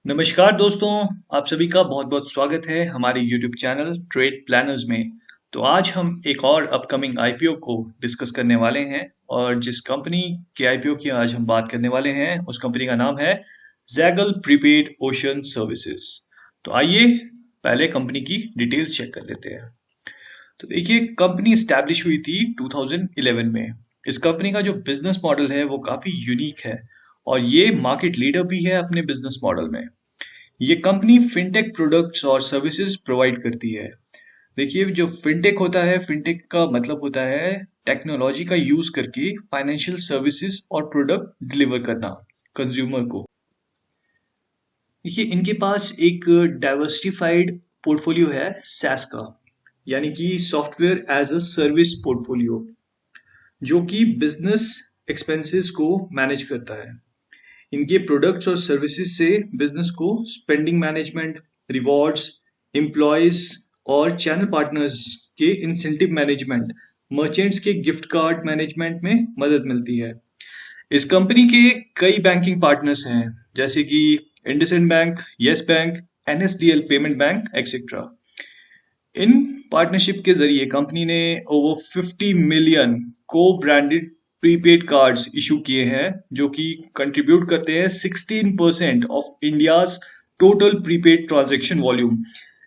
नमस्कार दोस्तों, आप सभी का बहुत-बहुत स्वागत है हमारे YouTube चैनल ट्रेड प्लानर्स में। तो आज हम एक और अपकमिंग आईपीओ को डिस्कस करने वाले हैं और जिस कंपनी के आईपीओ की आज हम बात करने वाले हैं, उस कंपनी का नाम है ज़ैगल प्रीपेड ओशन सर्विसेज। तो आइए पहले कंपनी की डिटेल्स चेक कर लेते हैं। तो देखिए, कंपनी स्टैब्लिश हुई थी 2011 में। इस कंपनी का जो बिजनेस मॉडल है वो काफ़ी यूनिक है और ये मार्केट लीडर भी है अपने बिजनेस मॉडल में। ये कंपनी फिनटेक प्रोडक्ट्स और सर्विसेज प्रोवाइड करती है। देखिए, जो फिनटेक होता है, फिनटेक का मतलब होता है टेक्नोलॉजी का यूज करके फाइनेंशियल सर्विसेज और प्रोडक्ट डिलीवर करना कंज्यूमर को। देखिए, इनके पास एक डाइवर्सिफाइड पोर्टफोलियो है सैस का, यानी कि software as a service portfolio, जो कि बिजनेस एक्सपेंसेस को मैनेज करता है। इनके प्रोडक्ट्स और सर्विसेज से बिजनेस को स्पेंडिंग मैनेजमेंट, रिवॉर्ड्स, एम्प्लॉयज और चैनल पार्टनर्स के इंसेंटिव मैनेजमेंट, मर्चेंट्स के गिफ्ट कार्ड मैनेजमेंट में मदद मिलती है। इस कंपनी के कई बैंकिंग पार्टनर्स हैं, जैसे कि IndusInd Bank, Yes Bank, NSDL payment bank et cetera. इन पार्टनरशिप के जरिए कंपनी ने ओवर 50 मिलियन को ब्रांडेड प्रीपेड कार्ड्स इशू किए हैं, जो कि कंट्रीब्यूट करते हैं 16% of India's total prepaid transaction volume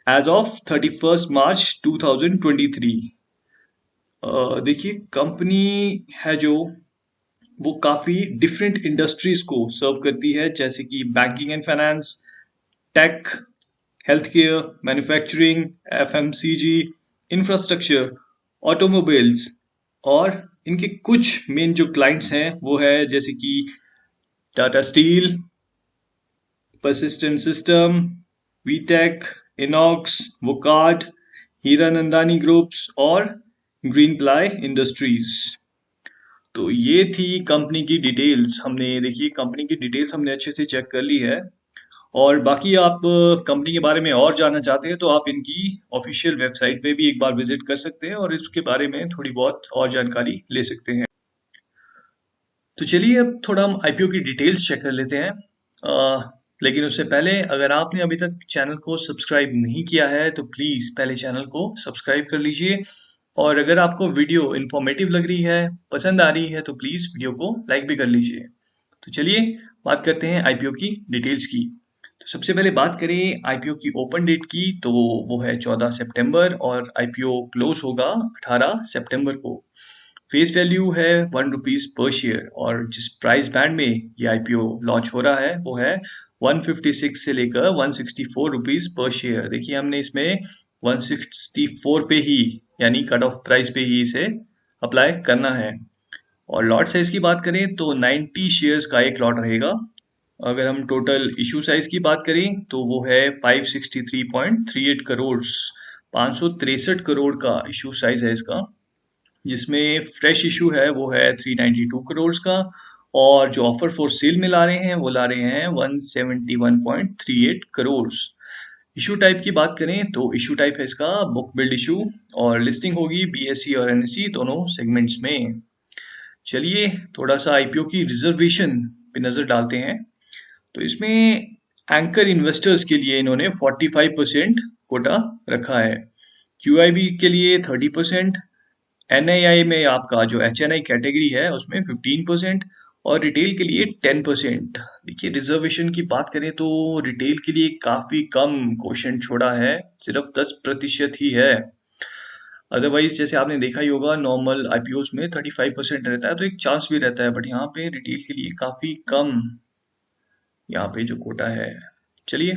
as of 31 March 2023। देखिए, कंपनी है जो वो काफी डिफरेंट इंडस्ट्रीज को सर्व करती है, जैसे कि banking and finance, tech, health care, manufacturing, FMCG, infrastructure, automobiles. और इनके कुछ मेन जो क्लाइंट्स हैं वो है जैसे कि Tata steel, persistent system, Vtech, Inox, Wockhardt, Hiranandani groups और ग्रीन प्लाई इंडस्ट्रीज। तो ये थी कंपनी की डिटेल्स। देखिए, कंपनी की डिटेल्स हमने अच्छे से चेक कर ली है और बाकी आप कंपनी के बारे में और जानना चाहते हैं तो आप इनकी ऑफिशियल वेबसाइट पे भी एक बार विजिट कर सकते हैं और इसके बारे में थोड़ी बहुत और जानकारी ले सकते हैं। तो चलिए, अब थोड़ा हम आईपीओ की डिटेल्स चेक कर लेते हैं। लेकिन उससे पहले, अगर आपने अभी तक चैनल को सब्सक्राइब नहीं किया है तो प्लीज़ पहले चैनल को सब्सक्राइब कर लीजिए और अगर आपको वीडियो इन्फॉर्मेटिव लग रही है, पसंद आ रही है, तो प्लीज़ वीडियो को लाइक भी कर लीजिए। तो चलिए बात करते हैं आईपीओ की डिटेल्स की। तो सबसे पहले बात करें आईपीओ की ओपन डेट की, तो वो है 14 सितंबर और आईपीओ क्लोज होगा 18 सितंबर को। फेस वैल्यू है ₹1 पर शेयर और जिस प्राइस बैंड में ये आईपीओ लॉन्च हो रहा है वो है 156 से लेकर ₹164 पर शेयर। देखिए, हमने इसमें 164 पे ही, यानी कट ऑफ प्राइस पे ही इसे अप्लाई करना है। और लॉट साइज की बात करें तो 90 शेयर्स का एक लॉट रहेगा। अगर हम टोटल इशू साइज की बात करें तो वो है 563.38 करोड़, 563 करोड़ का इशू साइज है इसका, जिसमें फ्रेश इशू है वो है 392 करोड़ का और जो ऑफर फॉर सेल में ला रहे हैं वो ला रहे हैं 171.38 करोड़। इशू टाइप की बात करें तो इशू टाइप है इसका बुक बिल्ड इशू और लिस्टिंग होगी बीएसई और एनएसई दोनों सेगमेंट्स में। चलिए थोड़ा सा आईपीओ की रिजर्वेशन पे नजर डालते हैं। तो इसमें एंकर इन्वेस्टर्स के लिए इन्होंने 45% कोटा रखा है, क्यूआईबी के लिए 30%, एनआईआई में आपका जो एचएनआई कैटेगरी है उसमें 15% और रिटेल के लिए 10%। देखिए, रिजर्वेशन की बात करें तो रिटेल के लिए काफी कम क्वेश्चन छोड़ा है, सिर्फ 10% ही है। अदरवाइज जैसे आपने देखा ही होगा, नॉर्मल आईपीओस में 35% रहता है तो एक चांस भी रहता है, बट यहाँ पे रिटेल के लिए काफी कम यहाँ पे जो कोटा है। चलिए,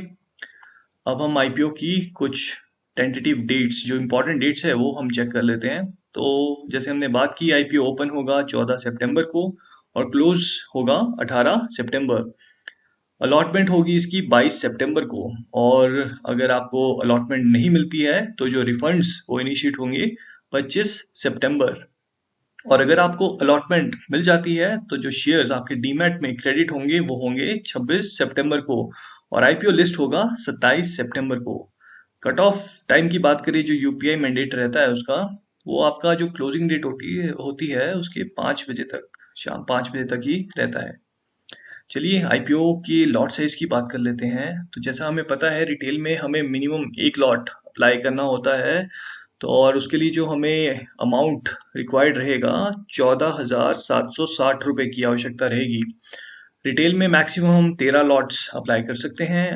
अब हम आईपीओ की कुछ टेंटेटिव डेट्स, जो इम्पोर्टेंट डेट्स है वो हम चेक कर लेते हैं। तो जैसे हमने बात की, आईपीओ ओपन होगा 14 सितंबर को और क्लोज होगा 18 सितंबर। अलॉटमेंट होगी इसकी 22 सितंबर को और अगर आपको अलॉटमेंट नहीं मिलती है तो जो रिफंड्स वो इनिशिएट होंगे 25 सितंबर। और अगर आपको अलॉटमेंट मिल जाती है तो जो शेयर्स आपके डीमैट में क्रेडिट होंगे वो होंगे 26 सितंबर को और आईपीओ लिस्ट होगा 27 सितंबर को। कट ऑफ टाइम की बात करें, जो यूपीआई मैंडेट रहता है उसका, वो आपका जो क्लोजिंग डेट होती है उसके 5 बजे तक, शाम 5 बजे तक ही रहता है। चलिए आईपीओ की लॉट साइज की बात कर लेते हैं। तो जैसा हमें पता है रिटेल में हमें मिनिमम एक लॉट अप्लाई करना होता है। तो और उसके लिए जो हमें अमाउंट रिक्वायर्ड रहेगा 14,760 रुपये की आवश्यकता रहेगी। रिटेल में मैक्सिमम हम 13 लॉट्स अप्लाई कर सकते हैं।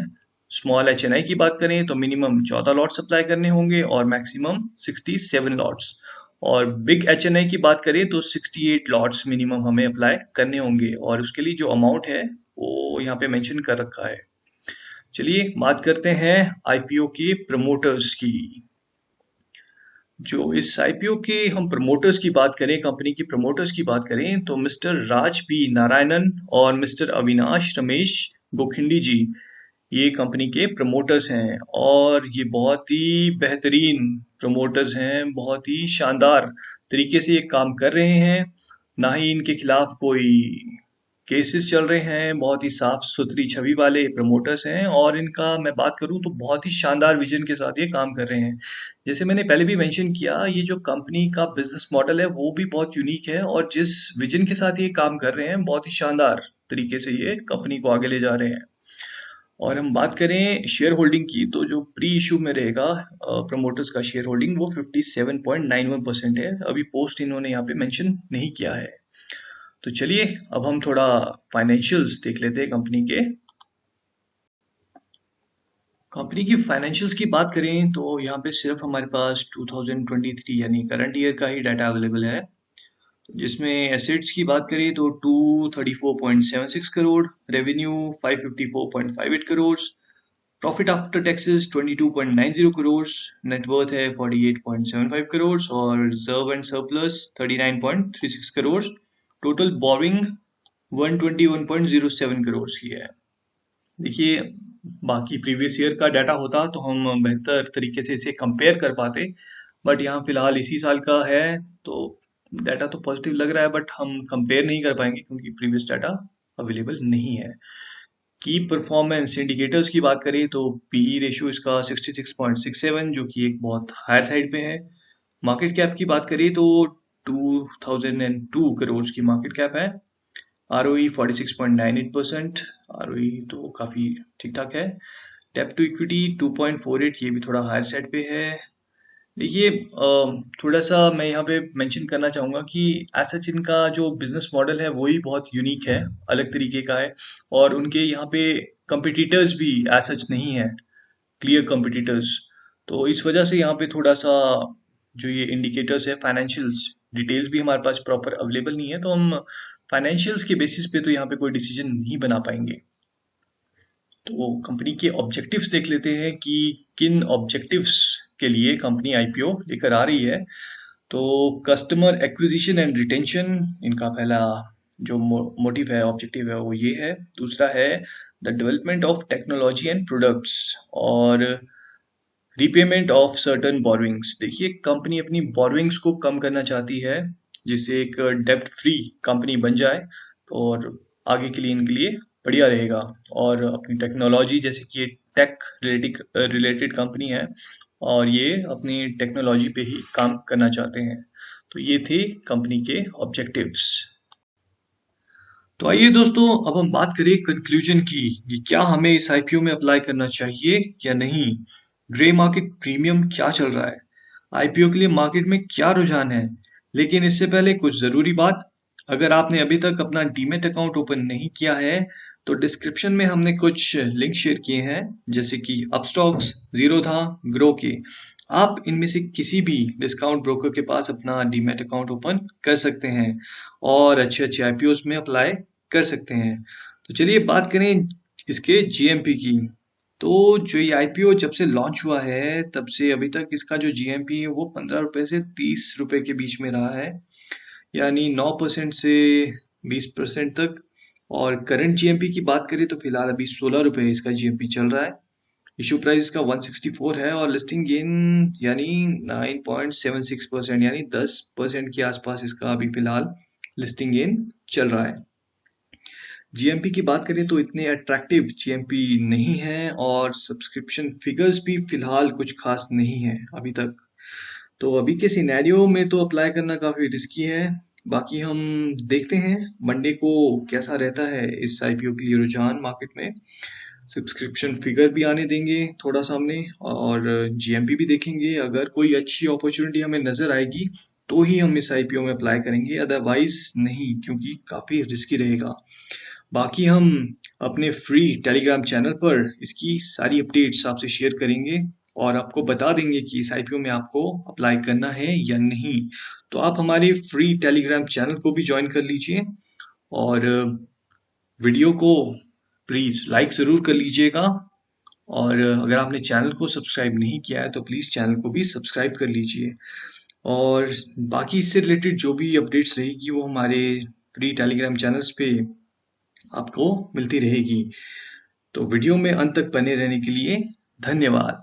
स्मॉल एचएनआई की बात करें तो मिनिमम 14 लॉट्स अप्लाई करने होंगे और मैक्सिमम 67 लॉट्स। और बिग एचएनआई की बात करें तो 68 लॉट्स मिनिमम हमें अप्लाई करने होंगे और उसके लिए जो अमाउंट है वो यहाँ पे मेंशन कर रखा है। चलिए बात करते हैं आईपीओ के प्रमोटर्स की। जो इस आईपीओ के हम प्रमोटर्स की बात करें, कंपनी की प्रमोटर्स की बात करें तो मिस्टर राज पी नारायणन और मिस्टर अविनाश रमेश गोखिंडी जी ये कंपनी के प्रमोटर्स हैं और ये बहुत ही बेहतरीन प्रमोटर्स हैं। बहुत ही शानदार तरीके से ये काम कर रहे हैं। ना ही इनके खिलाफ कोई केसेस चल रहे हैं। बहुत ही साफ सुथरी छवि वाले प्रमोटर्स हैं और इनका मैं बात करूं तो बहुत ही शानदार विजन के साथ ये काम कर रहे हैं। जैसे मैंने पहले भी मेंशन किया, ये जो कंपनी का बिजनेस मॉडल है वो भी बहुत यूनिक है और जिस विजन के साथ ये काम कर रहे हैं बहुत ही शानदार तरीके से ये कंपनी को आगे ले जा रहे हैं। और हम बात करें शेयर होल्डिंग की तो जो प्री इशू में रहेगा प्रमोटर्स का शेयर होल्डिंग वो 57.91% है। अभी पोस्ट इन्होंने यहाँ पे मेंशन नहीं किया है। तो चलिए अब हम थोड़ा फाइनेंशियल्स देख लेते हैं कंपनी के। कंपनी की फाइनेंशियल्स की बात करें तो यहाँ पे सिर्फ हमारे पास 2023 यानी करंट ईयर का ही डाटा अवेलेबल है। जिसमें एसेट्स की बात करें तो 234.76 crore, revenue 554.58 crore, profit after taxes 22.90 crore, net worth है 48.75 करोड़ और reserve and surplus 39.36 crore. Total boring 121.07 crore की है। देखिए बाकी प्रीवियस ईयर का डाटा होता तो हम बेहतर तरीके से इसे कंपेयर कर पाते, बट यहाँ फिलहाल इसी साल का है तो डाटा तो पॉजिटिव लग रहा है बट हम कंपेयर नहीं कर पाएंगे क्योंकि प्रीवियस डाटा अवेलेबल नहीं है। की परफॉर्मेंस इंडिकेटर्स की बात करें तो पीई रेशियो इसका 66.67 जो कि एक बहुत हायर साइड पे है। मार्केट कैप की बात करें तो 2002 करोड़ की मार्केट कैप है। आरओई 46.98%, आरओई तो काफ़ी ठीक ठाक है। डेब्ट टू इक्विटी 2.48, ये भी थोड़ा हायर साइड पे है। देखिए थोड़ा सा मैं यहाँ पे मेंशन करना चाहूँगा कि ऐसा इनका जो बिजनेस मॉडल है वही बहुत यूनिक है, अलग तरीके का है और उनके यहाँ पे कंपिटिटर्स भी ऐसा नहीं है, क्लियर कंपिटिटर्स। तो इस वजह से यहाँ पे थोड़ा सा जो ये इंडिकेटर्स है फाइनेंशियल्स डिटेल्स भी हमारे पास प्रॉपर अवेलेबल नहीं है, तो हम फाइनेंशियल्स के बेसिस पे तो यहाँ पे कोई डिसीजन नहीं बना पाएंगे। तो कंपनी के ऑब्जेक्टिव्स देख लेते हैं कि किन ऑब्जेक्टिव्स के लिए कंपनी आईपीओ लेकर आ रही है। तो कस्टमर एक्विजिशन एंड रिटेंशन इनका पहला जो मोटिव है, ऑब्जेक्टिव है वो ये है। दूसरा है the development of technology and products और रीपेमेंट ऑफ सर्टन बोरोइंग्स। देखिए कंपनी अपनी बोरोइंग्स को कम करना चाहती है जिससे एक डेब्ट फ्री कंपनी बन जाए और आगे के लिए इनके लिए बढ़िया रहेगा। और अपनी टेक्नोलॉजी जैसे कि टेक रिलेटेड कंपनी है और ये अपनी टेक्नोलॉजी पे ही काम करना चाहते हैं। तो ये थे कंपनी के ऑब्जेक्टिव्स। तो आइए दोस्तों अब हम बात करें कंक्लूजन की कि क्या हमें इस आईपीओ में अप्लाई करना चाहिए या नहीं। ग्रे मार्केट प्रीमियम क्या चल रहा है, आईपीओ के लिए मार्केट में क्या रुझान है। लेकिन इससे पहले कुछ जरूरी बात, अगर आपने अभी तक अपना डीमेट अकाउंट ओपन नहीं किया है तो डिस्क्रिप्शन में हमने कुछ लिंक शेयर किए हैं जैसे कि अपस्टॉक्स, जीरोधा, ग्रो के। आप इनमें से किसी भी डिस्काउंट ब्रोकर के पास अपना डीमेट अकाउंट ओपन कर सकते हैं और अच्छे अच्छे आईपीओस में अप्लाई कर सकते हैं। तो चलिए बात करें इसके जीएमपी की। तो जो ये आईपीओ जब से लॉन्च हुआ है तब से अभी तक इसका जो जीएमपी है वो 15 रुपए से 30 रुपए के बीच में रहा है, यानी 9% से 20% तक। और करंट जीएमपी की बात करें तो फिलहाल अभी 16 रुपए इसका जीएमपी चल रहा है। इशू प्राइस का 164 है और लिस्टिंग गेन यानी 9.76%, यानी 10% के आसपास इसका अभी फिलहाल लिस्टिंग गेन चल रहा है। जीएमपी की बात करें तो इतने अट्रैक्टिव जीएमपी नहीं है और सब्सक्रिप्शन फिगर्स भी फिलहाल कुछ खास नहीं है अभी तक। तो अभी के सिनेरियो में तो अप्लाई करना काफी रिस्की है, बाकी हम देखते हैं मंडे को कैसा रहता है इस आईपीओ के लिए रुझान मार्केट में। सब्सक्रिप्शन फिगर भी आने देंगे थोड़ा सामने, और जीएमपी भी देखेंगे। अगर कोई अच्छी अपॉर्चुनिटी हमें नजर आएगी तो ही हम इस आईपीओ में अप्लाई करेंगे, अदरवाइज नहीं, क्योंकि काफी रिस्की रहेगा। बाकी हम अपने फ्री टेलीग्राम चैनल पर इसकी सारी अपडेट्स आपसे शेयर करेंगे और आपको बता देंगे कि इस आईपीओ में आपको अप्लाई करना है या नहीं। तो आप हमारे फ्री टेलीग्राम चैनल को भी ज्वाइन कर लीजिए, और वीडियो को प्लीज लाइक जरूर कर लीजिएगा। और अगर आपने चैनल को सब्सक्राइब नहीं किया है तो प्लीज चैनल को भी सब्सक्राइब कर लीजिए। और बाकी इससे रिलेटेड जो भी अपडेट्स रहेगी वो हमारे फ्री टेलीग्राम चैनल्स पे आपको मिलती रहेगी। तो वीडियो में अंत तक बने रहने के लिए धन्यवाद।